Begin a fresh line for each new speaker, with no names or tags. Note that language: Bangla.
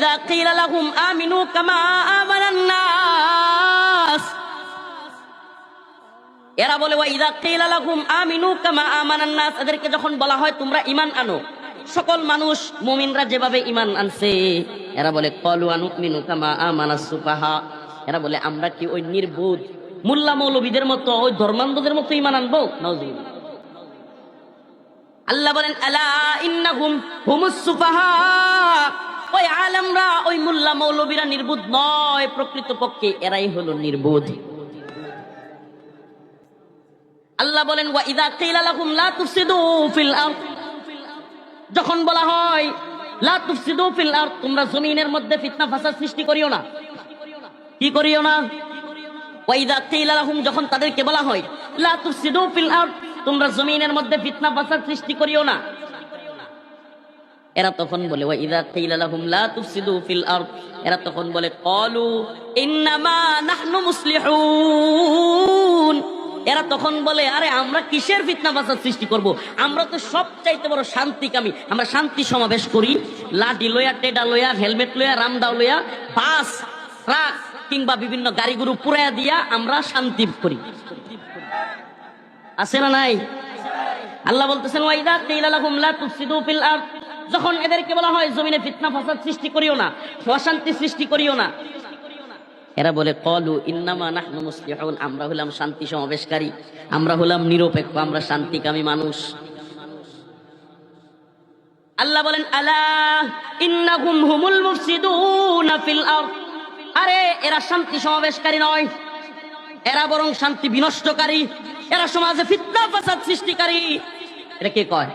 ইযা কিলা লাহুম আমিনু কামা আমানান নাস, এরা বলে ওয়া ইযা কিলা লাহুম আমিনু কামা আমানান নাস, এদেরকে যখন বলা হয় তোমরা ঈমান আনো সকল মানুষ মুমিনরা যেভাবে ঈমান আনছে, এরা বলে ক্বালু আনুমিনু কামা আমানাস সুফাহা, এরা বলে আমরা কি ওই নির্বোধ মোল্লা মৌলবীদের মতো ওই ধর্মান্ধদের মতো ঈমান আনবো? নাউযুবিল্লাহ। আল্লাহ বলেন আলা ইন্নাহুম হুমুস সুফাহা, ওই আলেমরা ওই মোল্লা মৌলবীরা নির্বোধ নয়, প্রকৃতপক্ষে এরাই হলো নির্বোধ। আল্লাহ বলেন ওয়া ইযা কিলা লাহুম লা তুফসিদু ফিল আরদ, যখন বলা হয় লা তুফসিদু ফিল আরদ, তোমরা জমিনের মধ্যে ফিতনা ফাসাদ সৃষ্টি করিও না, কি করিও না? ওয়া ইযা কিলা লাহুম, যখন তাদেরকে বলা হয় লা তুফসিদু ফিল আরদ, তোমরা জমিনের মধ্যে ফিতনা ফাসাদ সৃষ্টি করিও না, এরা তখন বলে ওয়া ইযা কিলা লাহুম লা তুফসিদু ফিল আরদ, এরা তখন বলে ক্বালু ইন্নামা নাহনু মুসলিহুন, এরা তখন বলে আরে আমরা কিসের ফিতনা ফাসাদ সৃষ্টি করব, আমরা তো সবচাইতে বড় শান্তিকামী, আমরা শান্তি সমাবেশ করি, লাঠি লইয়া, টেডা লইয়া, হেলমেট লইয়া, রামদাও লইয়া, বাস ট্রাক কিংবা বিভিন্ন গাড়িগুলো পুরাইয়া দিয়া আমরা শান্তি করি। আছে না নাই? আল্লাহ বলতেছেন ওয়া ইযা কিলা লাহুম লা তুফসিদু ফিল আরদ, যখন এদেরকে বলা হয় জমিনে ফিতনা ফাসাদ সৃষ্টি করিও না, অশান্তি সৃষ্টি করিও না, এরা বলে ক্বালু ইন্নামা নাহনু মুসলিহুন, আমরা হলাম শান্তি সমাবেশকারী, আমরা হলাম নিরপেক্ষ, আমরা শান্তিকামী মানুষ। আল্লাহ বলেন আলা ইন্নাহুম হুমুল মুফসিদুনা ফিল আরদ, আরে এরা শান্তি সমাবেশকারী নয়, এরা বরং শান্তি বিনষ্টকারী, এরা সমাজে ফিতনা ফাসাদ সৃষ্টিকারী। এটা কে কয়?